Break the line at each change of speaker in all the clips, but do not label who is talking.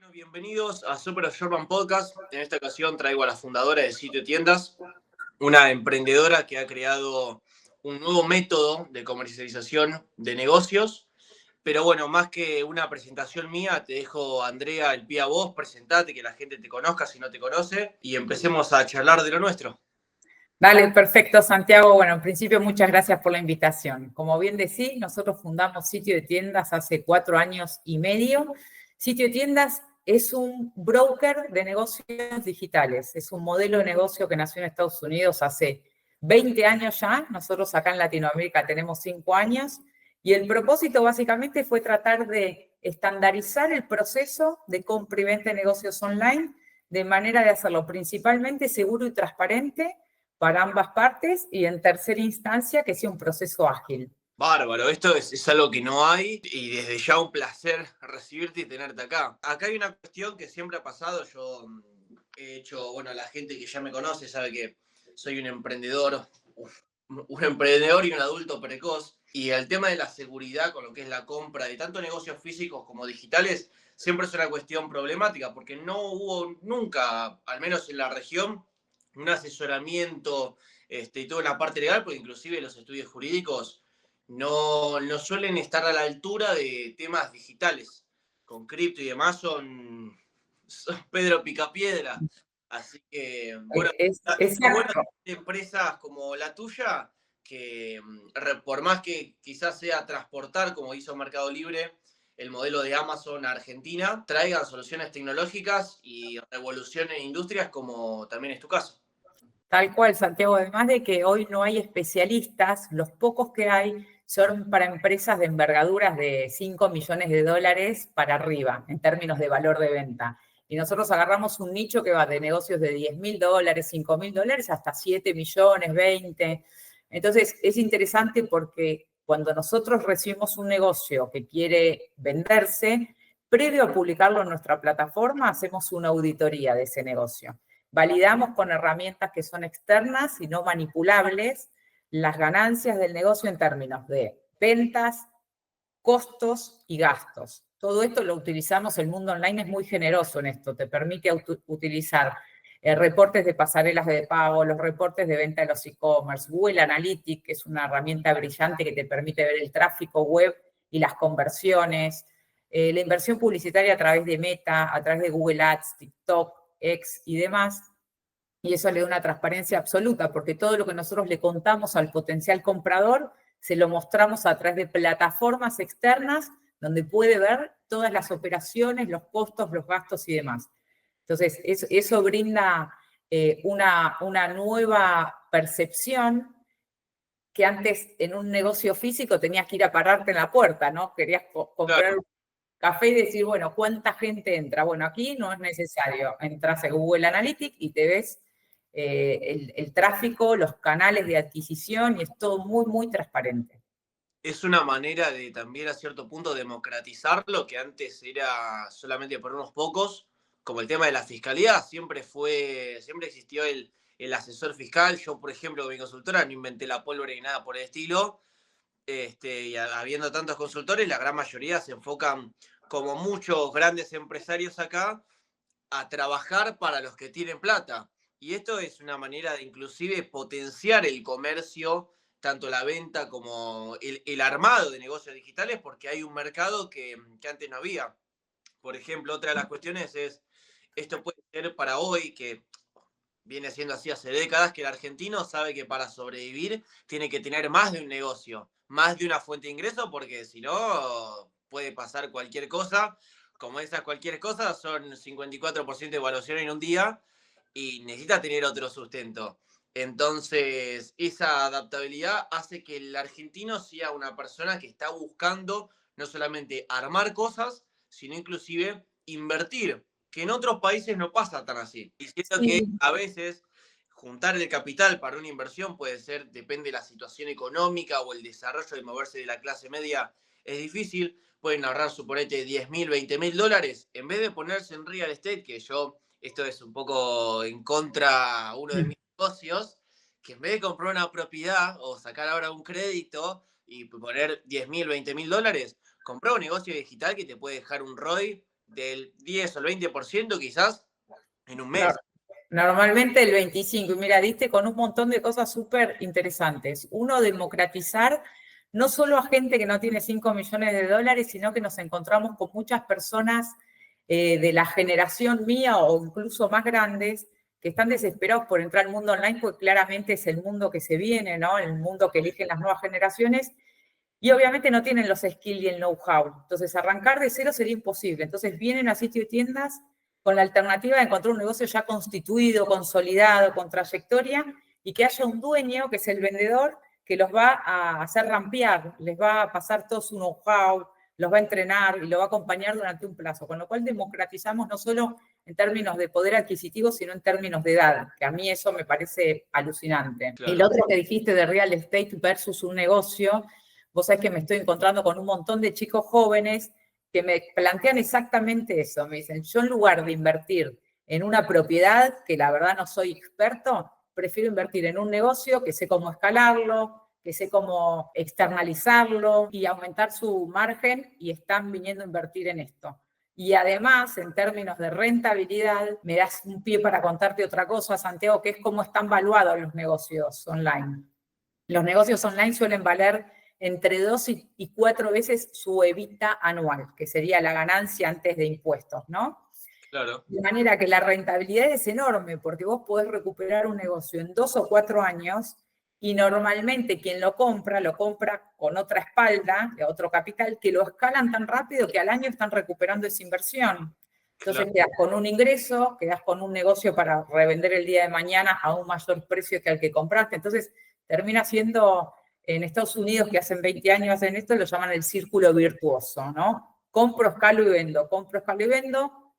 Bueno, bienvenidos a Super Urban Podcast. En esta ocasión traigo a la fundadora de Sitio Tiendas, una emprendedora que ha creado un nuevo método de comercialización de negocios. Pero bueno, más que una presentación mía, te dejo, Andrea, el pie a vos, presentate, que la gente te conozca si no te conoce, y empecemos a charlar de lo nuestro.
Dale, perfecto, Santiago. Bueno, en principio, muchas gracias por la invitación. Como bien decís, nosotros fundamos Sitio de Tiendas hace 4 años y medio. Sitio de Tiendas es un broker de negocios digitales. Es un modelo de negocio que nació en Estados Unidos hace 20 años ya. Nosotros acá en Latinoamérica tenemos 5 años. Y el propósito básicamente fue tratar de estandarizar el proceso de compra y venta de negocios online de manera de hacerlo principalmente seguro y transparente para ambas partes y en tercera instancia que sea un proceso ágil.
Bárbaro, esto es algo que no hay y desde ya un placer recibirte y tenerte acá. Acá hay una cuestión que siempre ha pasado, yo he hecho, bueno, la gente que ya me conoce sabe que soy un emprendedor y un adulto precoz, y el tema de la seguridad con lo que es la compra de tanto negocios físicos como digitales siempre es una cuestión problemática porque no hubo nunca, al menos en la región, un asesoramiento y toda una parte legal, porque inclusive los estudios jurídicos no suelen estar a la altura de temas digitales. Con cripto y demás son Pedro Picapiedra. Así que, bueno, está bueno
Exacto.
tener empresas como la tuya que, por más que quizás sea transportar, como hizo Mercado Libre, el modelo de Amazon a Argentina, traigan soluciones tecnológicas y revolucionen industrias como también es tu caso.
Tal cual, Santiago. Además de que hoy no hay especialistas, los pocos que hay son para empresas de envergaduras de 5 millones de dólares para arriba, en términos de valor de venta. Y nosotros agarramos un nicho que va de negocios de 10.000 dólares, 5.000 dólares, hasta 7 millones, 20. Entonces, es interesante porque cuando nosotros recibimos un negocio que quiere venderse, previo a publicarlo en nuestra plataforma, hacemos una auditoría de ese negocio. Validamos con herramientas que son externas y no manipulables las ganancias del negocio en términos de ventas, costos y gastos. Todo esto lo utilizamos, el mundo online es muy generoso en esto, te permite utilizar reportes de pasarelas de pago, los reportes de venta de los e-commerce, Google Analytics, que es una herramienta brillante que te permite ver el tráfico web y las conversiones, la inversión publicitaria a través de Meta, a través de Google Ads, TikTok, X y demás. Y eso le da una transparencia absoluta, porque todo lo que nosotros le contamos al potencial comprador, se lo mostramos a través de plataformas externas donde puede ver todas las operaciones, los costos, los gastos y demás. Entonces, eso brinda una nueva percepción que antes en un negocio físico tenías que ir a pararte en la puerta, ¿no? Querías comprar
Claro.
un café y decir, bueno, ¿cuánta gente entra? Bueno, aquí no es necesario. Entras a Google Analytics y te ves el tráfico, los canales de adquisición y es todo muy, muy transparente.
Es una manera de también a cierto punto democratizar lo que antes era solamente por unos pocos, como el tema de la fiscalía, siempre existió el asesor fiscal. Yo, por ejemplo, con mi consultora no inventé la pólvora ni nada por el estilo, y habiendo tantos consultores, la gran mayoría se enfocan, como muchos grandes empresarios acá, a trabajar para los que tienen plata. Y esto es una manera de inclusive potenciar el comercio, tanto la venta como el armado de negocios digitales, porque hay un mercado que antes no había. Por ejemplo, otra de las cuestiones es, esto puede ser para hoy, que viene siendo así hace décadas, que el argentino sabe que para sobrevivir tiene que tener más de un negocio, más de una fuente de ingreso, porque si no puede pasar cualquier cosa. Como esas cualquier cosa son 54% de evaluación en un día y necesita tener otro sustento. Entonces, esa adaptabilidad hace que el argentino sea una persona que está buscando no solamente armar cosas, sino inclusive invertir, que en otros países no pasa tan así. Diciendo que
Sí.
a veces juntar el capital para una inversión puede ser, depende de la situación económica o el desarrollo de moverse de la clase media, es difícil. Pueden ahorrar, suponete, 10.000, 20.000 dólares, en vez de ponerse en real estate, que esto es un poco en contra uno de mis negocios, que en vez de comprar una propiedad o sacar ahora un crédito y poner 10.000, 20.000 dólares, comprar un negocio digital que te puede dejar un ROI del 10 o el 20% quizás en un mes.
Normalmente el 25%. Y mira, diste con un montón de cosas súper interesantes. Uno, democratizar no solo a gente que no tiene 5 millones de dólares, sino que nos encontramos con muchas personas de la generación mía o incluso más grandes que están desesperados por entrar al mundo online, porque claramente es el mundo que se viene, ¿no? El mundo que eligen las nuevas generaciones. Y obviamente no tienen los skills y el know-how. Entonces, arrancar de cero sería imposible. Entonces, vienen a sitio de tiendas con la alternativa de encontrar un negocio ya constituido, consolidado, con trayectoria, y que haya un dueño, que es el vendedor, que los va a hacer rampear, les va a pasar todo su know-how, los va a entrenar y lo va a acompañar durante un plazo. Con lo cual democratizamos no solo en términos de poder adquisitivo, sino en términos de edad, que a mí eso me parece alucinante.
Claro.
El otro que dijiste de real estate versus un negocio, vos sabés que me estoy encontrando con un montón de chicos jóvenes que me plantean exactamente eso. Me dicen, yo en lugar de invertir en una propiedad, que la verdad no soy experto, prefiero invertir en un negocio que sé cómo escalarlo, que sé cómo externalizarlo y aumentar su margen, y están viniendo a invertir en esto. Y además, en términos de rentabilidad, me das un pie para contarte otra cosa, Santiago, que es cómo están valuados los negocios online. Los negocios online suelen valer entre 2 y 4 veces su EBITDA anual, que sería la ganancia antes de impuestos, ¿no?
Claro.
De manera que la rentabilidad es enorme, porque vos podés recuperar un negocio en 2 o 4 años, y normalmente quien lo compra con otra espalda, otro capital, que lo escalan tan rápido que al año están recuperando esa inversión. Entonces
Claro.
quedás con un ingreso, quedás con un negocio para revender el día de mañana a un mayor precio que al que compraste. Entonces termina siendo, en Estados Unidos, que hacen 20 años hacen esto, lo llaman el círculo virtuoso, ¿no? Compro, escalo y vendo,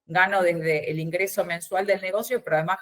gano desde el ingreso mensual del negocio, pero además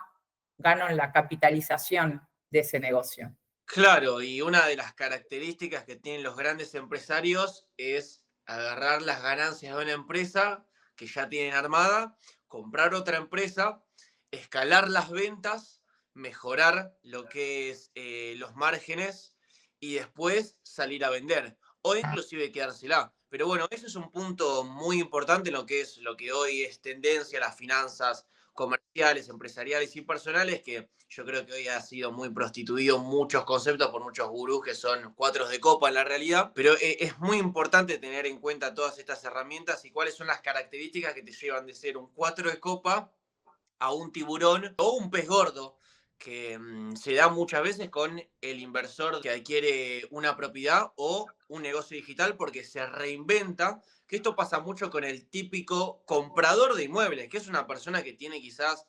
gano en la capitalización de ese negocio.
Claro, y una de las características que tienen los grandes empresarios es agarrar las ganancias de una empresa que ya tienen armada, comprar otra empresa, escalar las ventas, mejorar lo que es los márgenes y después salir a vender o inclusive quedársela. Pero bueno, eso es un punto muy importante en lo que es lo que hoy es tendencia, las finanzas comerciales, empresariales y personales, que yo creo que hoy ha sido muy prostituido muchos conceptos por muchos gurús que son cuatros de copa en la realidad, pero es muy importante tener en cuenta todas estas herramientas y cuáles son las características que te llevan de ser un cuatro de copa a un tiburón o un pez gordo, que se da muchas veces con el inversor que adquiere una propiedad o un negocio digital porque se reinventa, que esto pasa mucho con el típico comprador de inmuebles, que es una persona que tiene quizás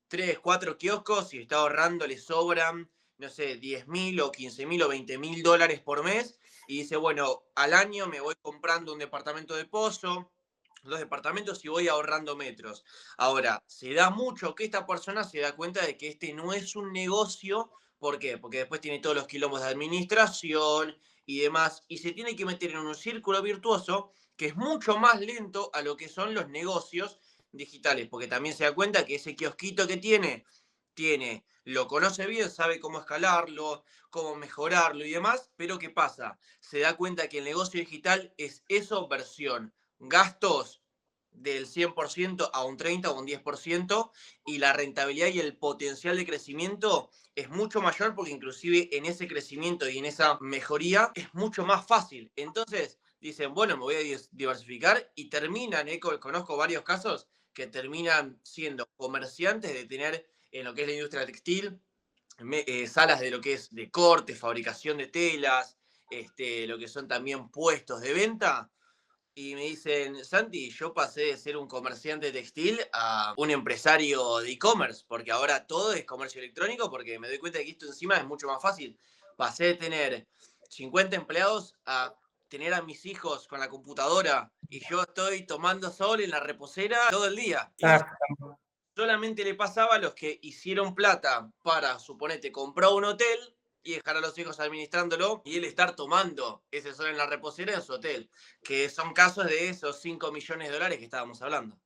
3, 4 kioscos y está ahorrando, le sobran, no sé, 10.000 o 15.000 o 20.000 dólares por mes y dice, bueno, al año me voy comprando un departamento de pozo, 2 departamentos y voy ahorrando metros. Ahora, se da mucho que esta persona se da cuenta de que este no es un negocio. ¿Por qué? Porque después tiene todos los quilombos de administración y demás, y se tiene que meter en un círculo virtuoso que es mucho más lento a lo que son los negocios digitales, porque también se da cuenta que ese kiosquito que lo conoce bien, sabe cómo escalarlo, cómo mejorarlo y demás, pero ¿qué pasa? Se da cuenta que el negocio digital es eso versión gastos del 100% a un 30 o un 10%, y la rentabilidad y el potencial de crecimiento es mucho mayor porque inclusive en ese crecimiento y en esa mejoría es mucho más fácil. Entonces dicen, bueno, me voy a diversificar y terminan, conozco varios casos que terminan siendo comerciantes de tener en lo que es la industria textil, salas de lo que es de corte, fabricación de telas, lo que son también puestos de venta, y me dicen, Santi, yo pasé de ser un comerciante textil a un empresario de e-commerce, porque ahora todo es comercio electrónico, porque me doy cuenta de que esto encima es mucho más fácil. Pasé de tener 50 empleados a tener a mis hijos con la computadora y yo estoy tomando sol en la reposera todo el día. Y eso solamente le pasaba a los que hicieron plata para, suponete, comprar un hotel y dejar a los hijos administrándolo y él estar tomando ese sol en la reposera en su hotel, que son casos de esos 5 millones de dólares que estábamos hablando.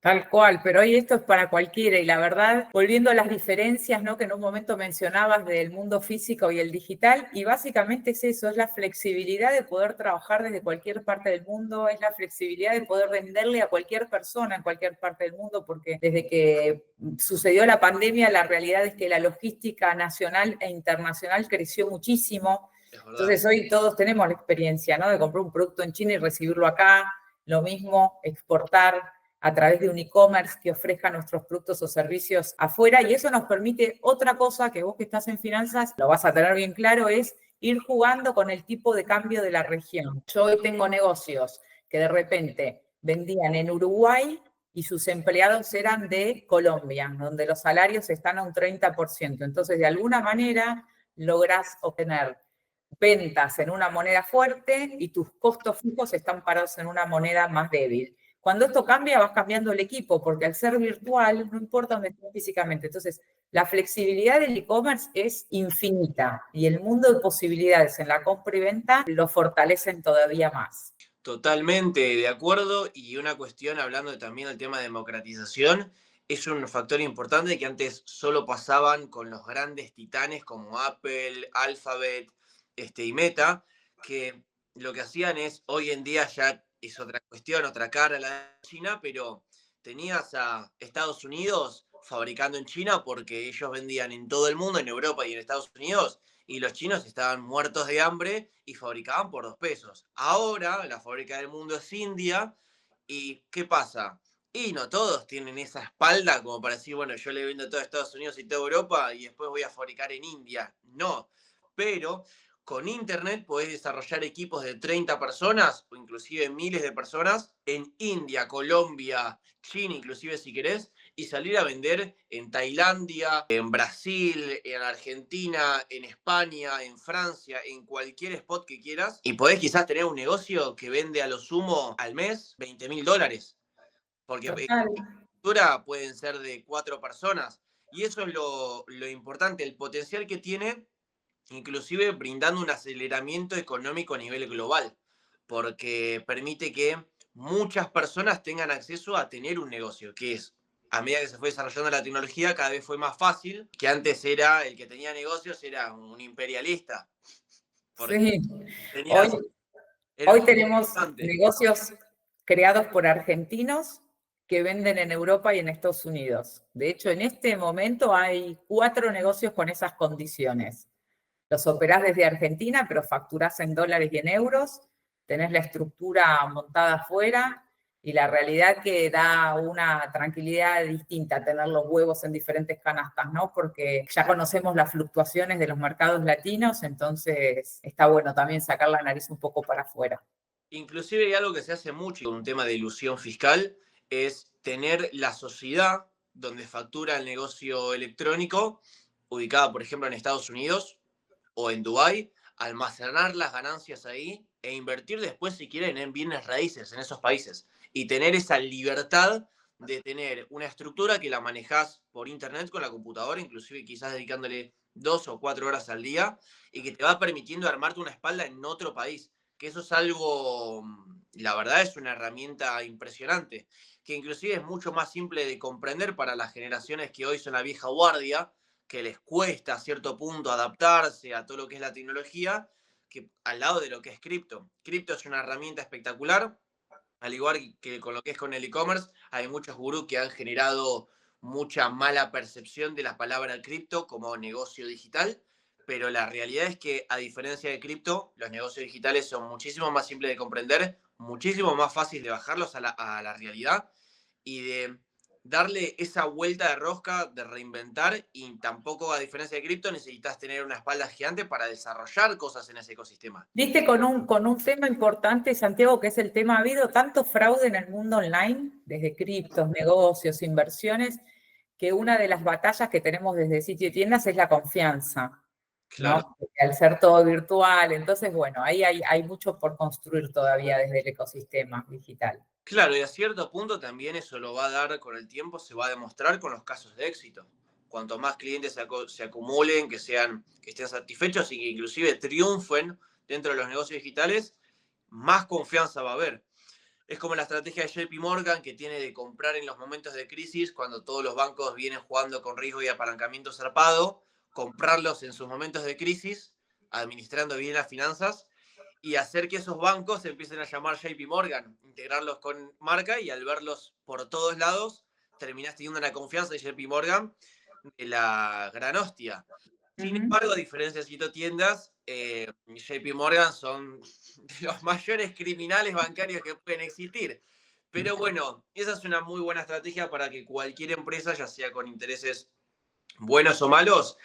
Tal cual, pero hoy esto es para cualquiera y la verdad, volviendo a las diferencias, ¿no? Que en un momento mencionabas del mundo físico y el digital, y básicamente es eso, es la flexibilidad de poder trabajar desde cualquier parte del mundo, es la flexibilidad de poder venderle a cualquier persona en cualquier parte del mundo, porque desde que sucedió la pandemia, la realidad es que la logística nacional e internacional creció muchísimo.
Es verdad.
Entonces hoy todos tenemos la experiencia, ¿no? De comprar un producto en China y recibirlo acá, lo mismo, exportar a través de un e-commerce que ofrezca nuestros productos o servicios afuera, y eso nos permite otra cosa que vos que estás en finanzas lo vas a tener bien claro, es ir jugando con el tipo de cambio de la región. Yo hoy tengo negocios que de repente vendían en Uruguay y sus empleados eran de Colombia, donde los salarios están a un 30%. Entonces, de alguna manera, logras obtener ventas en una moneda fuerte y tus costos fijos están parados en una moneda más débil. Cuando esto cambia, vas cambiando el equipo, porque al ser virtual, no importa dónde estés físicamente. Entonces, la flexibilidad del e-commerce es infinita y el mundo de posibilidades en la compra y venta lo fortalecen todavía más.
Totalmente de acuerdo. Y una cuestión, hablando también del tema de democratización, es un factor importante que antes solo pasaban con los grandes titanes como Apple, Alphabet, y Meta, que lo que hacían es, hoy en día ya es otra cuestión, otra cara la de China, pero tenías a Estados Unidos fabricando en China porque ellos vendían en todo el mundo, en Europa y en Estados Unidos, y los chinos estaban muertos de hambre y fabricaban por 2 pesos. Ahora la fábrica del mundo es India. ¿Y qué pasa? Y no todos tienen esa espalda como para decir, bueno, yo le vendo todo a Estados Unidos y toda Europa y después voy a fabricar en India. No, pero con Internet podés desarrollar equipos de 30 personas o inclusive miles de personas en India, Colombia, China, inclusive si querés, y salir a vender en Tailandia, en Brasil, en Argentina, en España, en Francia, en cualquier spot que quieras. Y podés quizás tener un negocio que vende a lo sumo al mes $20.000. Porque
Total.
factura pueden ser de 4 personas. Y eso es lo importante, el potencial que tiene, inclusive brindando un aceleramiento económico a nivel global, porque permite que muchas personas tengan acceso a tener un negocio, que es, a medida que se fue desarrollando la tecnología, cada vez fue más fácil, que antes era el que tenía negocios, era un imperialista, porque
Sí. Hoy,
tenías, era
hoy
muy
tenemos
importante.
negocios creados por argentinos que venden en Europa y en Estados Unidos. De hecho, en este momento hay 4 negocios con esas condiciones. Los operás desde Argentina, pero facturás en dólares y en euros, tenés la estructura montada afuera y la realidad que da una tranquilidad distinta tener los huevos en diferentes canastas, ¿no? Porque ya conocemos las fluctuaciones de los mercados latinos, entonces está bueno también sacar la nariz un poco para afuera.
Inclusive hay algo que se hace mucho con un tema de ilusión fiscal, es tener la sociedad donde factura el negocio electrónico, ubicada por ejemplo en Estados Unidos o en Dubái, almacenar las ganancias ahí e invertir después si quieren en bienes raíces en esos países y tener esa libertad de tener una estructura que la manejás por internet con la computadora, inclusive quizás dedicándole 2 o 4 horas al día y que te va permitiendo armarte una espalda en otro país, que eso es algo, la verdad es una herramienta impresionante, que inclusive es mucho más simple de comprender para las generaciones que hoy son la vieja guardia, que les cuesta a cierto punto adaptarse a todo lo que es la tecnología, que al lado de lo que es cripto. Cripto es una herramienta espectacular, al igual que con lo que es con el e-commerce, hay muchos gurús que han generado mucha mala percepción de la palabra cripto como negocio digital, pero la realidad es que a diferencia de cripto, los negocios digitales son muchísimo más simples de comprender, muchísimo más fáciles de bajarlos a la realidad y de darle esa vuelta de rosca, de reinventar, y tampoco, a diferencia de cripto, necesitas tener una espalda gigante para desarrollar cosas en ese ecosistema.
Viste con un tema importante, Santiago, que es el tema, ha habido tanto fraude en el mundo online, desde criptos, negocios, inversiones, que una de las batallas que tenemos desde sitio y tiendas es la confianza,
Claro.
¿no? Porque al ser todo virtual, entonces, bueno, ahí hay mucho por construir todavía desde el ecosistema digital.
Claro, y a cierto punto también eso lo va a dar con el tiempo, se va a demostrar con los casos de éxito. Cuanto más clientes se acumulen, que estén satisfechos y que inclusive triunfen dentro de los negocios digitales, más confianza va a haber. Es como la estrategia de JP Morgan, que tiene de comprar en los momentos de crisis, cuando todos los bancos vienen jugando con riesgo y apalancamiento zarpado, comprarlos en sus momentos de crisis, administrando bien las finanzas, y hacer que esos bancos se empiecen a llamar JP Morgan, integrarlos con marca, y al verlos por todos lados, terminás teniendo una confianza de JP Morgan de la gran hostia. Sin embargo, a diferencia de Cito Tiendas, JP Morgan son de los mayores criminales bancarios que pueden existir. Pero bueno, esa es una muy buena estrategia para que cualquier empresa, ya sea con intereses buenos o malos,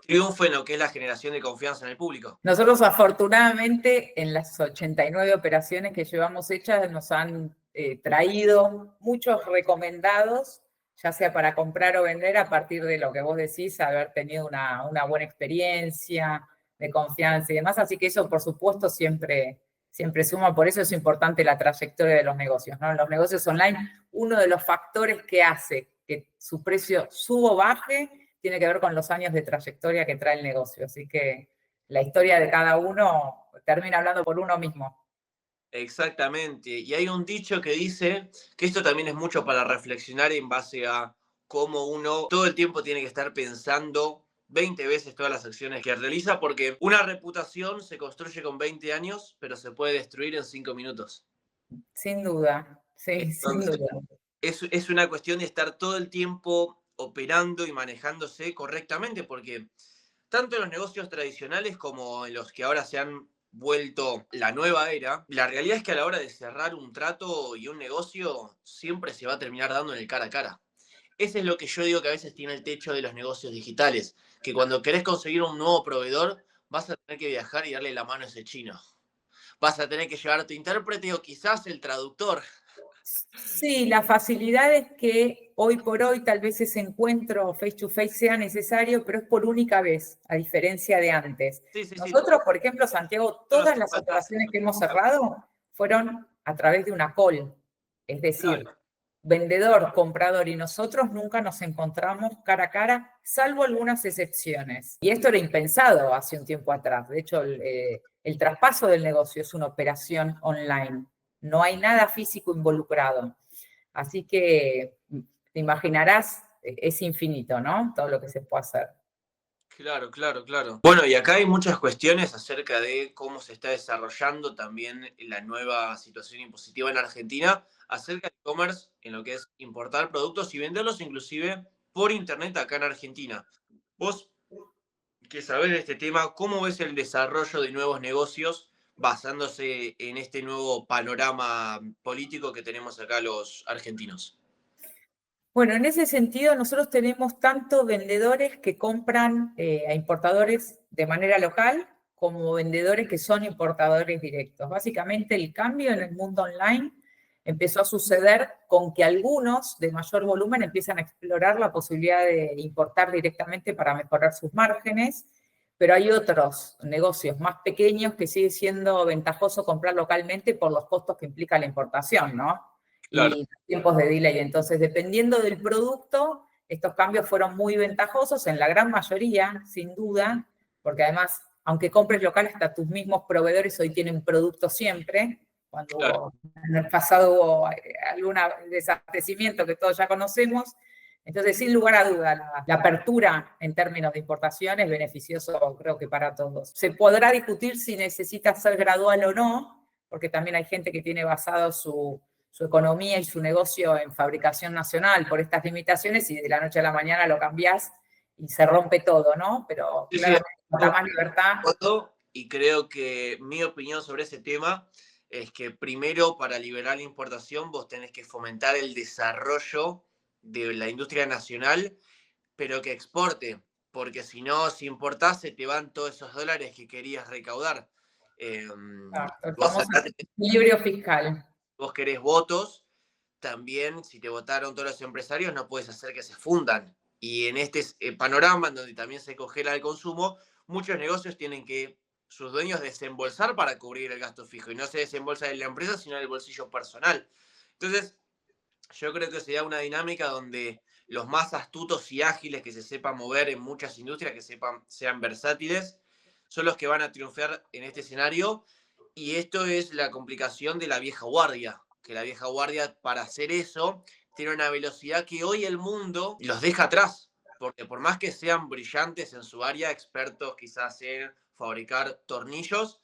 triunfe en lo que es la generación de confianza en el público.
Nosotros afortunadamente en las 89 operaciones que llevamos hechas nos han traído muchos recomendados, ya sea para comprar o vender, a partir de lo que vos decís, haber tenido una buena experiencia de confianza y demás. Así que eso, por supuesto, siempre suma. Por eso es importante la trayectoria de los negocios, ¿no? En los negocios online, uno de los factores que hace que su precio suba o baje tiene que ver con los años de trayectoria que trae el negocio. Así que la historia de cada uno termina hablando por uno mismo.
Exactamente. Y hay un dicho que dice que esto también es mucho para reflexionar en base a cómo uno todo el tiempo tiene que estar pensando 20 veces todas las acciones que realiza, porque una reputación se construye con 20 años, pero se puede destruir en 5 minutos.
Sin duda, sí, sin
Entonces,
duda.
es una cuestión de estar todo el tiempo operando y manejándose correctamente, porque tanto en los negocios tradicionales como en los que ahora se han vuelto la nueva era, la realidad es que a la hora de cerrar un trato y un negocio siempre se va a terminar dando en el cara a cara. Ese es lo que yo digo que a veces tiene el techo de los negocios digitales, que cuando querés conseguir un nuevo proveedor vas a tener que viajar y darle la mano a ese chino. Vas a tener que llevar a tu intérprete o quizás el traductor.
Sí, la facilidad es que hoy por hoy tal vez ese encuentro face to face sea necesario, pero es por única vez, a diferencia de antes.
Sí, sí, sí.
Nosotros, por ejemplo, Santiago,
No
todas
hace
las
falta.
operaciones que hemos cerrado fueron a través de una call. Es decir,
Claro.
vendedor, comprador y nosotros nunca nos encontramos cara a cara, salvo algunas excepciones. Y esto era impensado hace un tiempo atrás. De hecho, el traspaso del negocio es una operación online. No hay nada físico involucrado. Así que te imaginarás, es infinito, ¿no? Todo lo que se puede hacer.
Claro, claro, claro. Bueno, y acá hay muchas cuestiones acerca de cómo se está desarrollando también la nueva situación impositiva en Argentina, acerca del e-commerce en lo que es importar productos y venderlos inclusive por internet acá en Argentina. Vos, que sabés de este tema, ¿cómo ves el desarrollo de nuevos negocios basándose en este nuevo panorama político que tenemos acá los argentinos?
Bueno, en ese sentido, nosotros tenemos tanto vendedores que compran a importadores de manera local, como vendedores que son importadores directos. Básicamente, el cambio en el mundo online empezó a suceder con que algunos de mayor volumen empiezan a explorar la posibilidad de importar directamente para mejorar sus márgenes, pero hay otros negocios más pequeños que sigue siendo ventajoso comprar localmente por los costos que implica la importación, ¿no?
Claro.
Y tiempos de delay. Entonces, dependiendo del producto, estos cambios fueron muy ventajosos en la gran mayoría, sin duda, porque además, aunque compres local, hasta tus mismos proveedores hoy tienen producto siempre. Cuando en el pasado hubo algún desabastecimiento que todos ya conocemos. Entonces, sin lugar a duda, la apertura en términos de importación es beneficioso, creo que para todos. Se podrá discutir si necesita ser gradual o no, porque también hay gente que tiene basado su economía y su negocio en fabricación nacional por estas limitaciones y de la noche a la mañana lo cambiás y se rompe todo, ¿no? Pero
Sí, sí,
claramente con más libertad.
y creo que mi opinión sobre ese tema es que primero para liberar la importación vos tenés que fomentar el desarrollo de la industria nacional, pero que exporte, porque si no, si importás, se te van todos esos dólares que querías recaudar. Eh,
El
vos,
famoso
acá
equilibrio fiscal.
vos querés votos, también si te votaron todos los empresarios, no puedes hacer que se fundan. Y en este panorama, en donde también se congela el consumo, muchos negocios tienen que sus dueños desembolsar para cubrir el gasto fijo. Y no se desembolsa en la empresa, sino en el bolsillo personal. Entonces, yo creo que sería una dinámica donde los más astutos y ágiles que se sepan mover en muchas industrias, que sean versátiles, son los que van a triunfar en este escenario. Y esto es la complicación de la vieja guardia, que la vieja guardia para hacer eso tiene una velocidad que hoy el mundo los deja atrás, porque por más que sean brillantes en su área, expertos quizás en fabricar tornillos,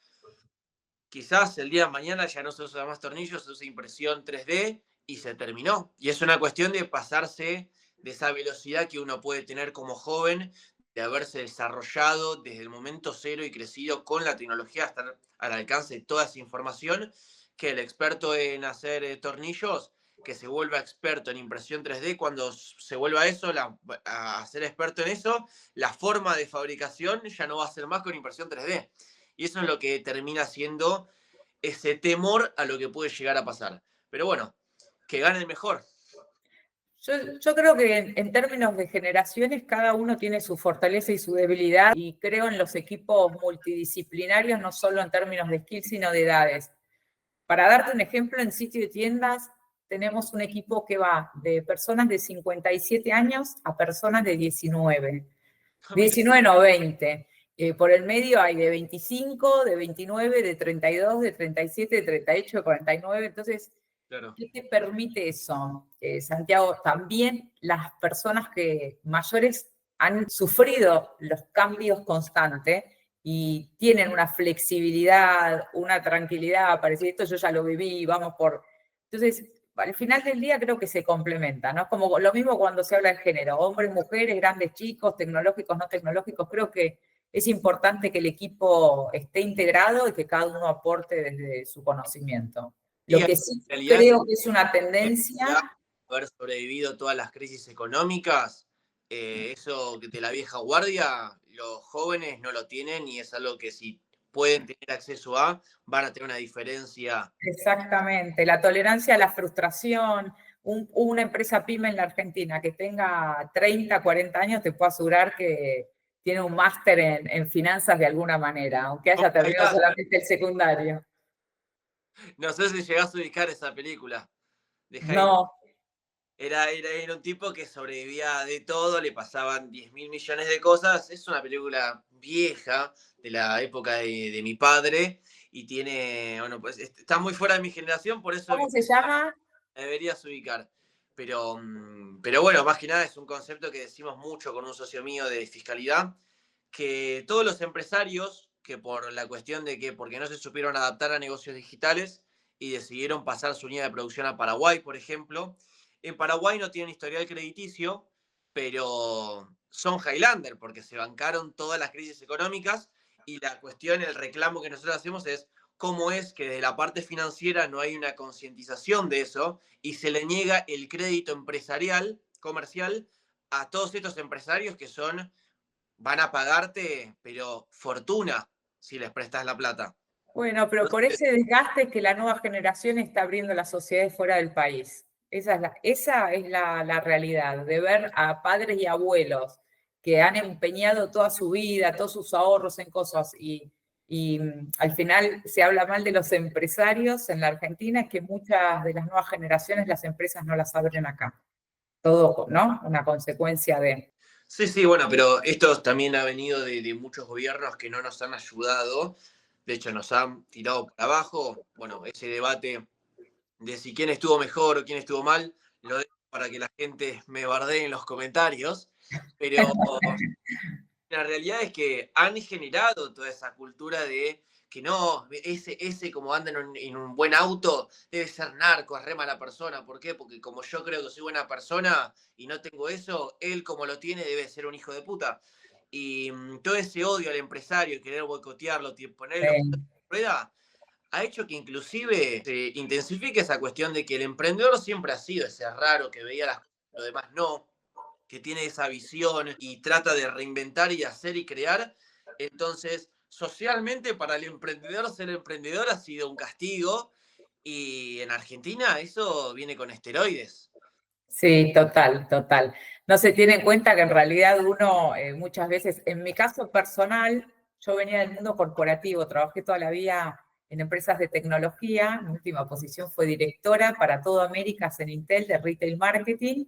quizás el día de mañana ya no se usa más tornillos, se usa impresión 3D y se terminó. Y es una cuestión de pasarse de esa velocidad que uno puede tener como joven, de haberse desarrollado desde el momento cero y crecido con la tecnología hasta al alcance de toda esa información, que el experto en hacer tornillos, que se vuelva experto en impresión 3D, cuando se vuelva eso, a ser experto en eso, la forma de fabricación ya no va a ser más con impresión 3D. Y eso es lo que termina siendo ese temor a lo que puede llegar a pasar. Pero bueno, que gane el mejor.
Yo creo que en términos de generaciones, cada uno tiene su fortaleza y su debilidad, y creo en los equipos multidisciplinarios, no solo en términos de skills, sino de edades. Para darte un ejemplo, en sitio de tiendas tenemos un equipo que va de personas de 57 años a personas de 19. 19 no 20. Por el medio hay de 25, de 29, de 32, de 37, de 38, de 49. Entonces,
Claro.
¿qué te permite eso, Santiago? También las personas que mayores han sufrido los cambios constantes y tienen una flexibilidad, una tranquilidad para decir, esto yo ya lo viví, vamos por... Entonces, al final del día creo que se complementa, ¿no? Es como lo mismo cuando se habla de género, hombres, mujeres, grandes, chicos, tecnológicos, no tecnológicos. Creo que es importante que el equipo esté integrado y que cada uno aporte desde su conocimiento.
Y
Lo
en
que sí
realidad,
creo que es una tendencia.
haber sobrevivido todas las crisis económicas, eso de la vieja guardia, los jóvenes no lo tienen y es algo que si pueden tener acceso a, van a tener una diferencia.
Exactamente, la tolerancia a la frustración. Una empresa pyme en la Argentina que tenga 30, 40 años, te puedo asegurar que tiene un máster en finanzas de alguna manera, aunque haya terminado solamente el secundario.
No sé si llegás a ubicar esa película de Jaime.
No,
Era un tipo que sobrevivía de todo, le pasaban 10.000 millones de cosas. Es una película vieja de la época de mi padre y tiene, bueno, pues está muy fuera de mi generación, por eso
¿cómo se llama?
deberías ubicar. Pero bueno, más que nada es un concepto que decimos mucho con un socio mío de fiscalidad, que todos los empresarios, que por la cuestión de que porque no se supieron adaptar a negocios digitales y decidieron pasar su línea de producción a Paraguay, por ejemplo, en Paraguay no tienen historial crediticio, pero son Highlander porque se bancaron todas las crisis económicas y la cuestión, el reclamo que nosotros hacemos es cómo es que desde la parte financiera no hay una concientización de eso y se le niega el crédito empresarial, comercial, a todos estos empresarios que van a pagarte, pero fortuna, si les prestas la plata.
Bueno, pero por ese desgaste que la nueva generación está abriendo las sociedades fuera del país. Esa es la realidad, de ver a padres y abuelos que han empeñado toda su vida, todos sus ahorros en cosas y al final se habla mal de los empresarios en la Argentina, es que muchas de las nuevas generaciones las empresas no las abren acá. Todo, ¿no? Una consecuencia de...
Sí, sí, bueno, pero esto también ha venido de muchos gobiernos que no nos han ayudado. De hecho, nos han tirado para abajo. Bueno, ese debate de si quién estuvo mejor o quién estuvo mal, lo dejo para que la gente me bardee en los comentarios. Pero la realidad es que han generado toda esa cultura de que no, ese como anda en un buen auto, debe ser narco, es re mala persona. ¿Por qué? Porque como yo creo que soy buena persona y no tengo eso, él como lo tiene debe ser un hijo de puta. Y todo ese odio al empresario, querer boicotearlo, ponerle los pies en la rueda, ha hecho que inclusive se intensifique esa cuestión de que el emprendedor siempre ha sido ese raro que veía las cosas, lo demás no, que tiene esa visión y trata de reinventar y hacer y crear. Entonces, socialmente para el emprendedor ser emprendedor ha sido un castigo y en Argentina eso viene con esteroides.
Sí, total, total. No se tiene en cuenta que en realidad uno muchas veces, en mi caso personal, yo venía del mundo corporativo, trabajé toda la vida en empresas de tecnología, mi última posición fue directora para todo Américas en Intel de Retail Marketing.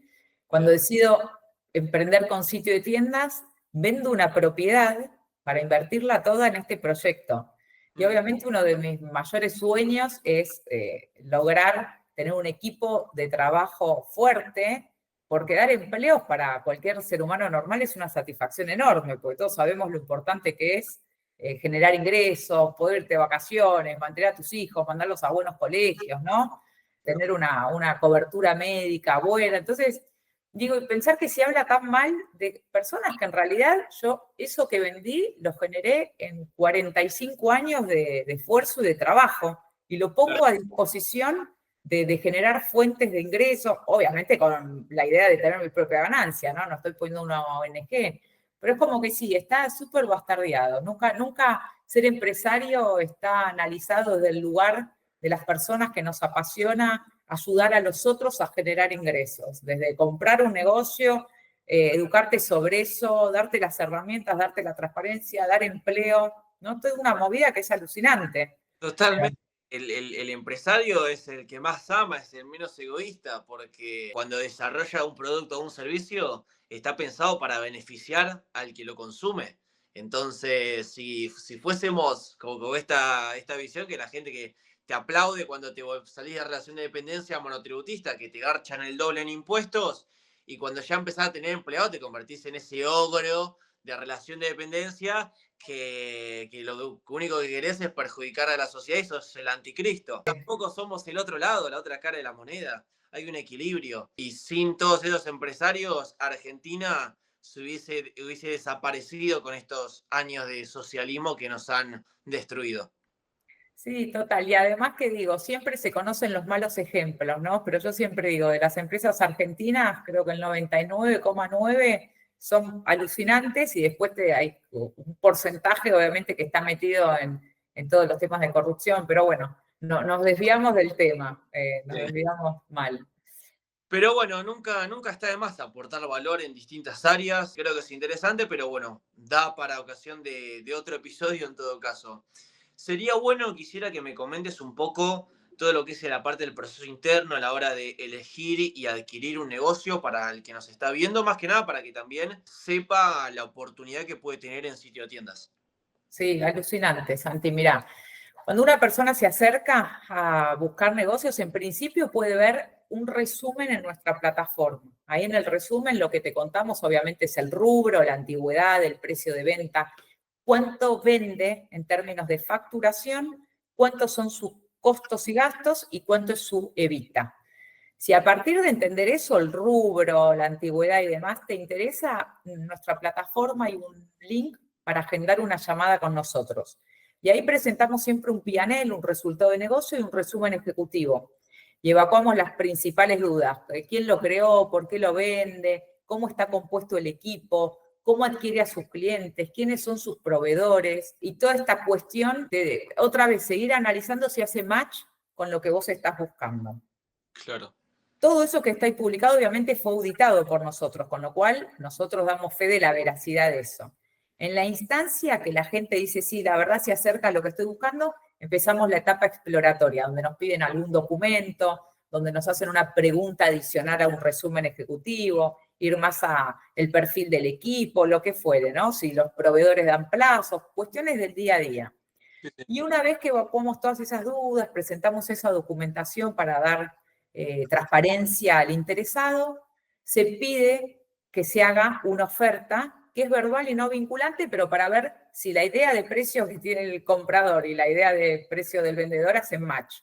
Cuando decido emprender con sitio de tiendas, vendo una propiedad para invertirla toda en este proyecto. Y obviamente uno de mis mayores sueños es lograr tener un equipo de trabajo fuerte, porque dar empleos para cualquier ser humano normal es una satisfacción enorme, porque todos sabemos lo importante que es generar ingresos, poder irte de vacaciones, mantener a tus hijos, mandarlos a buenos colegios, ¿no? Tener una cobertura médica buena. Entonces, digo, y pensar que se habla tan mal de personas que en realidad yo eso que vendí lo generé en 45 años de esfuerzo y de trabajo, y lo pongo a disposición de generar fuentes de ingresos, obviamente con la idea de tener mi propia ganancia, ¿no? No estoy poniendo una ONG, pero es como que sí, está súper bastardeado. Nunca ser empresario está analizado desde el lugar de las personas que nos apasiona ayudar a los otros a generar ingresos. Desde comprar un negocio, educarte sobre eso, darte las herramientas, darte la transparencia, dar empleo, ¿no? Toda una movida que es alucinante.
Totalmente. El empresario es el que más ama, es el menos egoísta, porque cuando desarrolla un producto o un servicio, está pensado para beneficiar al que lo consume. Entonces, si fuésemos como esta visión, que la gente que te aplaude cuando te salís de relación de dependencia monotributista, que te garchan el doble en impuestos, y cuando ya empezás a tener empleado, te convertís en ese ogro de relación de dependencia que lo único que querés es perjudicar a la sociedad y sos el anticristo. Tampoco somos el otro lado, la otra cara de la moneda. Hay un equilibrio. Y sin todos esos empresarios, Argentina se hubiese desaparecido con estos años de socialismo que nos han destruido.
Sí, total. Y además que digo, siempre se conocen los malos ejemplos, ¿no? Pero yo siempre digo, de las empresas argentinas, creo que el 99,9 son alucinantes y después hay un porcentaje, obviamente, que está metido en todos los temas de corrupción, pero bueno, no, nos desviamos del tema, nos desviamos mal.
Pero bueno, nunca está de más aportar valor en distintas áreas. Creo que es interesante, pero bueno, da para ocasión de otro episodio en todo caso. Sería bueno, quisiera que me comentes un poco todo lo que es la parte del proceso interno a la hora de elegir y adquirir un negocio para el que nos está viendo, más que nada para que también sepa la oportunidad que puede tener en sitio de tiendas.
Sí, alucinante, Santi. Mirá, cuando una persona se acerca a buscar negocios, en principio puede ver un resumen en nuestra plataforma. Ahí en el resumen lo que te contamos obviamente es el rubro, la antigüedad, el precio de venta, cuánto vende en términos de facturación, cuántos son sus costos y gastos y cuánto es su evita. Si a partir de entender eso, el rubro, la antigüedad y demás, te interesa, en nuestra plataforma hay un link para agendar una llamada con nosotros. Y ahí presentamos siempre un P&L, un resultado de negocio y un resumen ejecutivo. Y evacuamos las principales dudas. ¿Quién lo creó? ¿Por qué lo vende? ¿Cómo está compuesto el equipo? ¿Cómo adquiere a sus clientes? ¿Quiénes son sus proveedores? Y toda esta cuestión de, otra vez, seguir analizando si hace match con lo que vos estás buscando.
Claro.
Todo eso que está ahí publicado obviamente fue auditado por nosotros, con lo cual nosotros damos fe de la veracidad de eso. En la instancia que la gente dice, sí, la verdad se acerca a lo que estoy buscando, empezamos la etapa exploratoria, donde nos piden algún documento, donde nos hacen una pregunta adicional a un resumen ejecutivo, ir más a el perfil del equipo, lo que fuere, ¿no? Si los proveedores dan plazos, cuestiones del día a día. Y una vez que evacuamos todas esas dudas, presentamos esa documentación para dar transparencia al interesado, se pide que se haga una oferta que es verbal y no vinculante, pero para ver si la idea de precio que tiene el comprador y la idea de precio del vendedor hacen match.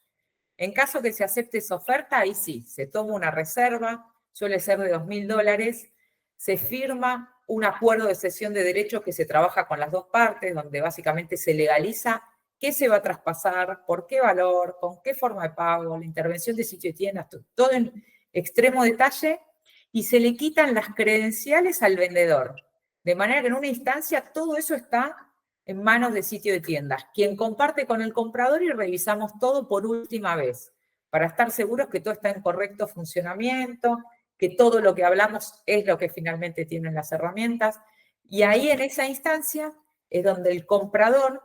En caso que se acepte esa oferta, ahí sí, se toma una reserva, suele ser de $2.000, se firma un acuerdo de cesión de derechos que se trabaja con las dos partes, donde básicamente se legaliza qué se va a traspasar, por qué valor, con qué forma de pago, la intervención de sitio de tiendas, todo en extremo detalle, y se le quitan las credenciales al vendedor. De manera que en una instancia todo eso está en manos de sitio de tiendas, quien comparte con el comprador y revisamos todo por última vez, para estar seguros que todo está en correcto funcionamiento, que todo lo que hablamos es lo que finalmente tienen las herramientas. Y ahí en esa instancia es donde el comprador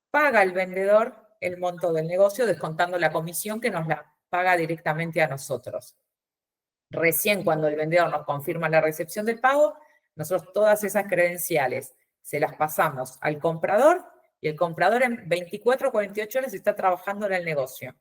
paga al vendedor el monto del negocio, descontando la comisión que nos la paga directamente a nosotros. Recién cuando el vendedor nos confirma la recepción del pago, nosotros todas esas credenciales se las pasamos al comprador y el comprador en 24 o 48 horas está trabajando en el negocio.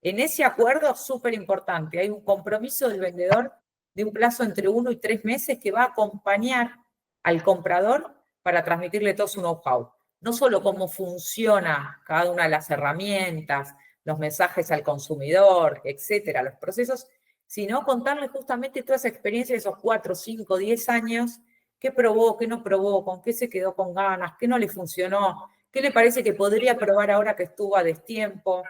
En ese acuerdo, súper importante, hay un compromiso del vendedor de un plazo entre 1 y 3 meses que va a acompañar al comprador para transmitirle todo su know-how. No solo cómo funciona cada una de las herramientas, los mensajes al consumidor, etcétera, los procesos, sino contarle justamente toda esa experiencia de esos 4, 5, 10 años, qué probó, qué no probó, con qué se quedó con ganas, qué no le funcionó, qué le parece que podría probar ahora que estuvo a destiempo,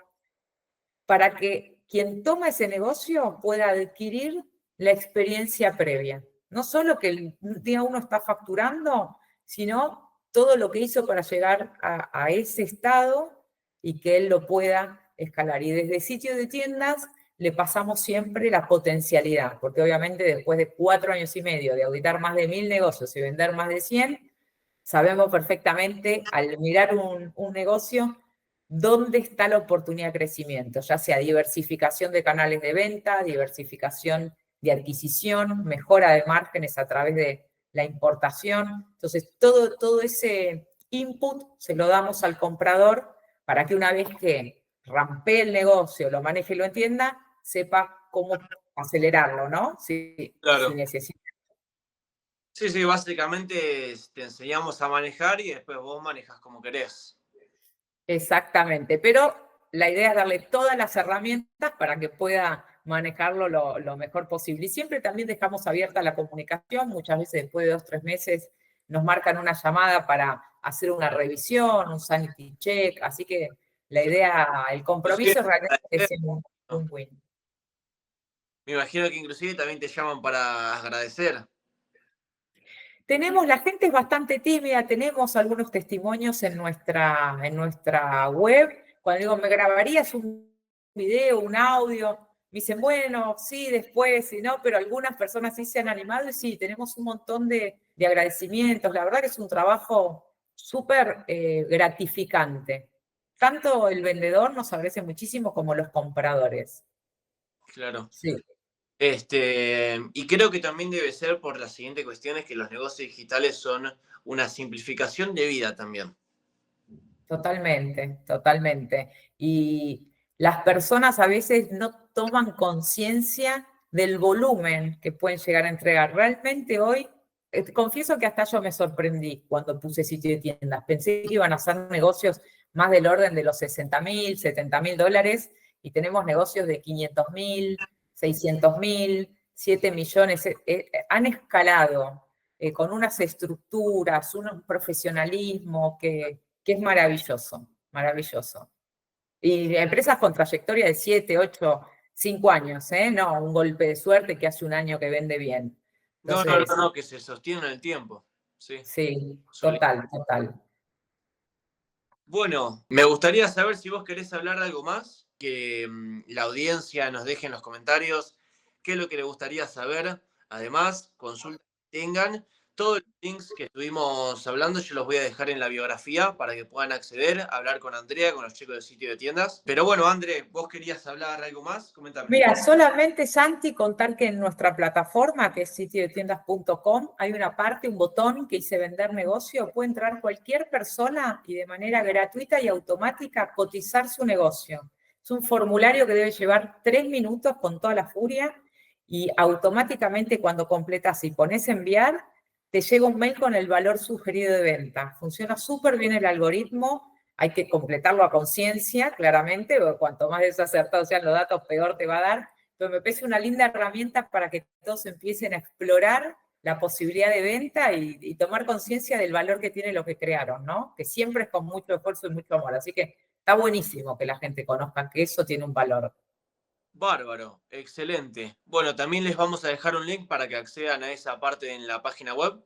para que quien toma ese negocio pueda adquirir la experiencia previa. No solo que el día uno está facturando, sino todo lo que hizo para llegar a ese estado y que él lo pueda escalar. Y desde sitio de tiendas le pasamos siempre la potencialidad, porque obviamente después de 4 años y medio de auditar más de 1000 negocios y vender más de 100, sabemos perfectamente al mirar un negocio dónde está la oportunidad de crecimiento, ya sea diversificación de canales de venta, diversificación de adquisición, mejora de márgenes a través de la importación. Entonces, todo ese input se lo damos al comprador para que una vez que rampee el negocio, lo maneje y lo entienda, sepa cómo acelerarlo, ¿no? Si
Claro.
necesita.
Sí, sí, básicamente te enseñamos a manejar y después vos manejas como querés.
Exactamente, pero la idea es darle todas las herramientas para que pueda manejarlo lo mejor posible. Y siempre también dejamos abierta la comunicación, muchas veces después de 2 o 3 meses nos marcan una llamada para hacer una revisión, un sanity check, así que la idea, el
Inclusive,
compromiso realmente es un win.
me imagino que inclusive también te llaman para agradecer.
La gente es bastante tímida, tenemos algunos testimonios en nuestra web. Cuando digo, ¿me grabarías un video, un audio? Me dicen, bueno, sí, después, sí, no, pero algunas personas sí se han animado y sí, tenemos un montón de agradecimientos. La verdad que es un trabajo súper gratificante. Tanto el vendedor nos agradece muchísimo como los compradores.
Claro.
Sí.
Y creo que también debe ser por la siguiente cuestión, es que los negocios digitales son una simplificación de vida también.
Totalmente, totalmente. Y las personas a veces no toman conciencia del volumen que pueden llegar a entregar. Realmente hoy, confieso que hasta yo me sorprendí cuando puse sitio de tiendas. Pensé que iban a hacer negocios más del orden de los 60.000, 70.000 dólares y tenemos negocios de 500.000, 600.000, 7 millones. Han escalado con unas estructuras, un profesionalismo que es maravilloso, maravilloso. Y empresas con trayectoria de 7, 8, 5 años, ¿eh? No un golpe de suerte que hace un año que vende bien.
No, no, no,
Entonces,
no, que se sostiene en el tiempo. Sí,
sí,
solid.
total, total.
Bueno, me gustaría saber si vos querés hablar de algo más, que la audiencia nos deje en los comentarios qué es lo que le gustaría saber. Además, consultas que tengan. Todos los links que estuvimos hablando yo los voy a dejar en la biografía para que puedan acceder, hablar con Andrea, con los chicos del sitio de tiendas. Pero bueno, André, ¿vos querías hablar algo más? Coméntame.
Mira, solamente, Santi, contar que en nuestra plataforma, que es sitiodetiendas.com, hay una parte, un botón que dice vender negocio. Puede entrar cualquier persona y de manera gratuita y automática cotizar su negocio. Es un formulario que debe llevar 3 minutos con toda la furia y automáticamente cuando completas y pones enviar, te llega un mail con el valor sugerido de venta. Funciona súper bien el algoritmo. Hay que completarlo a conciencia, claramente, porque cuanto más desacertados sean los datos, peor te va a dar, pero me parece una linda herramienta para que todos empiecen a explorar la posibilidad de venta y tomar conciencia del valor que tiene lo que crearon, ¿no? Que siempre es con mucho esfuerzo y mucho amor. Así que está buenísimo que la gente conozca que eso tiene un valor.
Bárbaro, excelente. Bueno, también les vamos a dejar un link para que accedan a esa parte en la página web.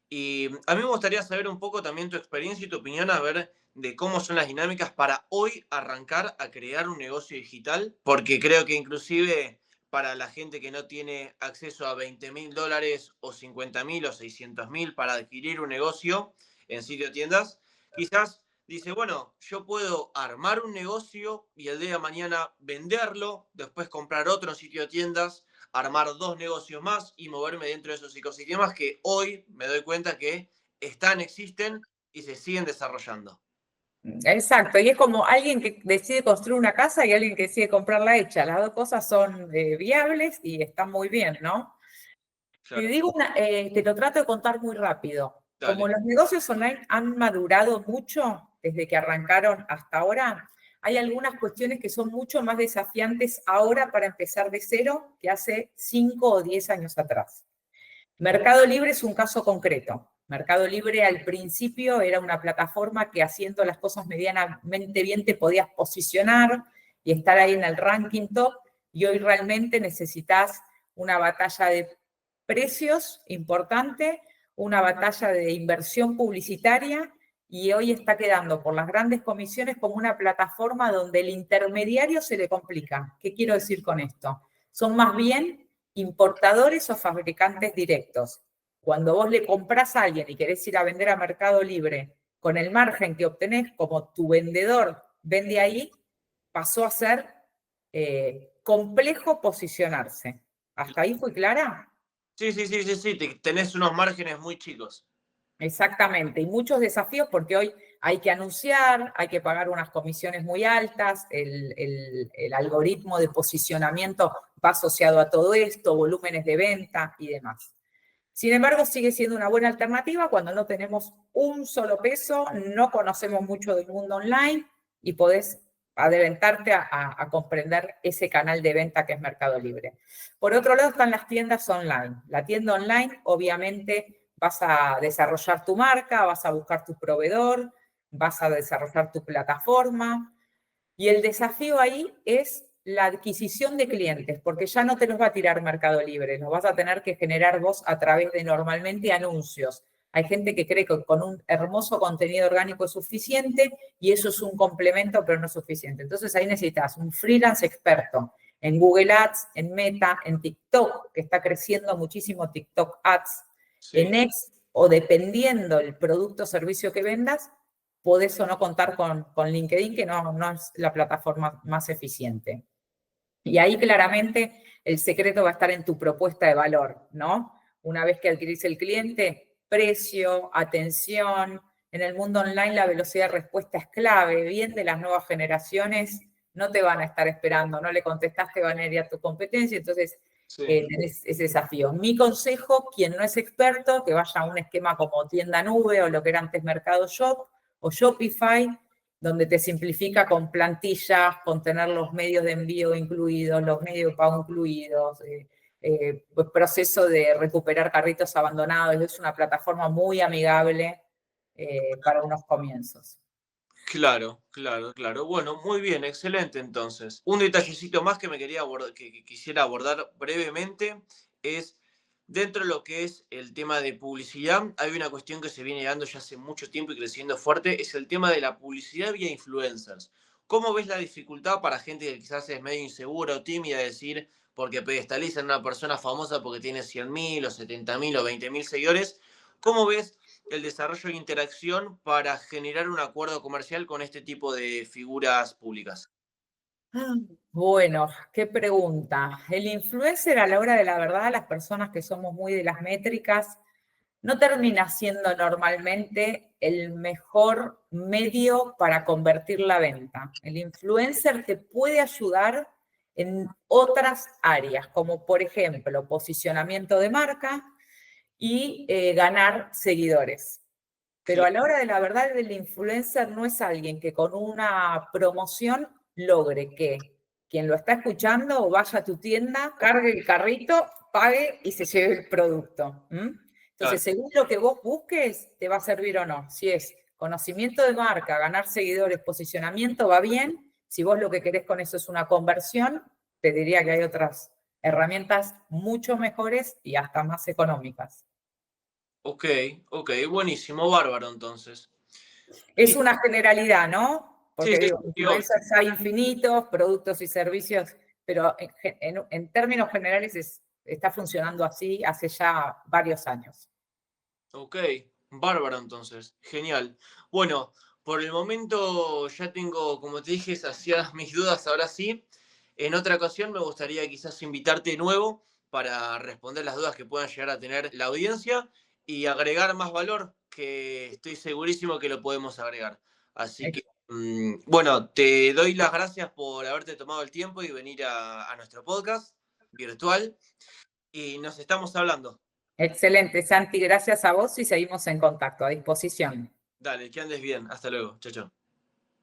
Y a mí me gustaría saber un poco también tu experiencia y tu opinión, a ver de cómo son las dinámicas para hoy arrancar a crear un negocio digital, porque creo que inclusive para la gente que no tiene acceso a 20.000 dólares o 50.000 o 600.000 para adquirir un negocio en sitio de tiendas, quizás dice, bueno, yo puedo armar un negocio y el día de mañana venderlo, después comprar otro sitio de tiendas, armar dos negocios más y moverme dentro de esos ecosistemas que hoy me doy cuenta que están, existen y se siguen desarrollando.
Exacto, y es como alguien que decide construir una casa y alguien que decide comprarla hecha. Las dos cosas son viables y están muy bien, ¿no? Te
Claro,
digo te lo trato de contar muy rápido. Como
dale.
los negocios online han madurado mucho desde que arrancaron hasta ahora, hay algunas cuestiones que son mucho más desafiantes ahora para empezar de cero que hace 5 o 10 años atrás. Mercado Libre es un caso concreto. Mercado Libre al principio era una plataforma que haciendo las cosas medianamente bien te podías posicionar y estar ahí en el ranking top, y hoy realmente necesitas una batalla de precios importante, una batalla de inversión publicitaria, y hoy está quedando por las grandes comisiones como una plataforma donde el intermediario se le complica. ¿Qué quiero decir con esto? Son más bien importadores o fabricantes directos. Cuando vos le compras a alguien y querés ir a vender a Mercado Libre con el margen que obtenés, como tu vendedor vende ahí, pasó a ser complejo posicionarse. ¿Hasta ahí fue clara?
Sí, sí, sí, sí, sí, tenés unos márgenes muy chicos.
Exactamente, y muchos desafíos porque hoy hay que anunciar, hay que pagar unas comisiones muy altas, el algoritmo de posicionamiento va asociado a todo esto, volúmenes de venta y demás. Sin embargo, sigue siendo una buena alternativa cuando no tenemos un solo peso, no conocemos mucho del mundo online y podés adelantarte a comprender ese canal de venta que es Mercado Libre. Por otro lado están las tiendas online. La tienda online, obviamente, vas a desarrollar tu marca, vas a buscar tu proveedor, vas a desarrollar tu plataforma, y el desafío ahí es la adquisición de clientes, porque ya no te los va a tirar Mercado Libre, los vas a tener que generar vos a través de normalmente anuncios. Hay gente que cree que con un hermoso contenido orgánico es suficiente y eso es un complemento, pero no es suficiente. Entonces ahí necesitas un freelance experto en Google Ads, en Meta, en TikTok, que está creciendo muchísimo TikTok Ads, en
Sí.
X, o dependiendo del producto o servicio que vendas, podés o no contar con LinkedIn, que no es la plataforma más eficiente. Y ahí claramente el secreto va a estar en tu propuesta de valor, ¿no? Una vez que adquirís el cliente, precio, atención. En el mundo online la velocidad de respuesta es clave. Bien de las nuevas generaciones no te van a estar esperando, no le contestaste, van a ir a tu competencia, entonces
Sí.
tenés ese desafío. Mi consejo, quien no es experto, que vaya a un esquema como tienda nube o lo que era antes Mercado Shop o Shopify, donde te simplifica con plantillas, con tener los medios de envío incluidos, los medios de pago incluidos, pues proceso de recuperar carritos abandonados. Es una plataforma muy amigable para unos comienzos.
Claro, claro, claro. Bueno, muy bien, excelente entonces. Un detallecito más que me quería abordar, que quisiera abordar brevemente es dentro de lo que es el tema de publicidad, hay una cuestión que se viene dando ya hace mucho tiempo y creciendo fuerte, es el tema de la publicidad vía influencers. ¿Cómo ves la dificultad para gente que quizás es medio insegura o tímida de decir, porque pedestalizan a una persona famosa porque tiene 100.000 o 70.000 o 20.000 seguidores? ¿Cómo ves el desarrollo de interacción para generar un acuerdo comercial con este tipo de figuras públicas?
Bueno, qué pregunta. El influencer a la hora de la verdad, las personas que somos muy de las métricas, no termina siendo normalmente el mejor medio para convertir la venta. El influencer te puede ayudar en otras áreas, como por ejemplo posicionamiento de marca y ganar seguidores. Pero a
Claro,
la hora de la verdad, el influencer no es alguien que con una promoción logre que quien lo está escuchando vaya a tu tienda, cargue el carrito, pague y se lleve el producto.
claro.
Entonces, según lo que vos busques, te va a servir o no. Si es conocimiento de marca, ganar seguidores, posicionamiento, va bien. Si vos lo que querés con eso es una conversión, te diría que hay otras herramientas mucho mejores y hasta más económicas.
Ok, ok, buenísimo, bárbaro entonces.
Es
Y
una generalidad, ¿no?
sí,
Porque
sí,
digo,
sí, obvio.
influencers hay infinitos, productos y servicios, pero en términos generales está funcionando así hace ya varios años.
Ok, bárbaro entonces, genial. Bueno, por el momento ya tengo, como te dije, saciadas mis dudas, ahora sí. En otra ocasión me gustaría quizás invitarte de nuevo para responder las dudas que puedan llegar a tener la audiencia y agregar más valor, que estoy segurísimo que lo podemos agregar. Así que Bueno, te doy las gracias por haberte tomado el tiempo y venir a nuestro podcast virtual y nos estamos hablando.
Excelente, Santi, gracias a vos y seguimos en contacto, a disposición.
Dale, que andes bien. Hasta luego. Chao, chao.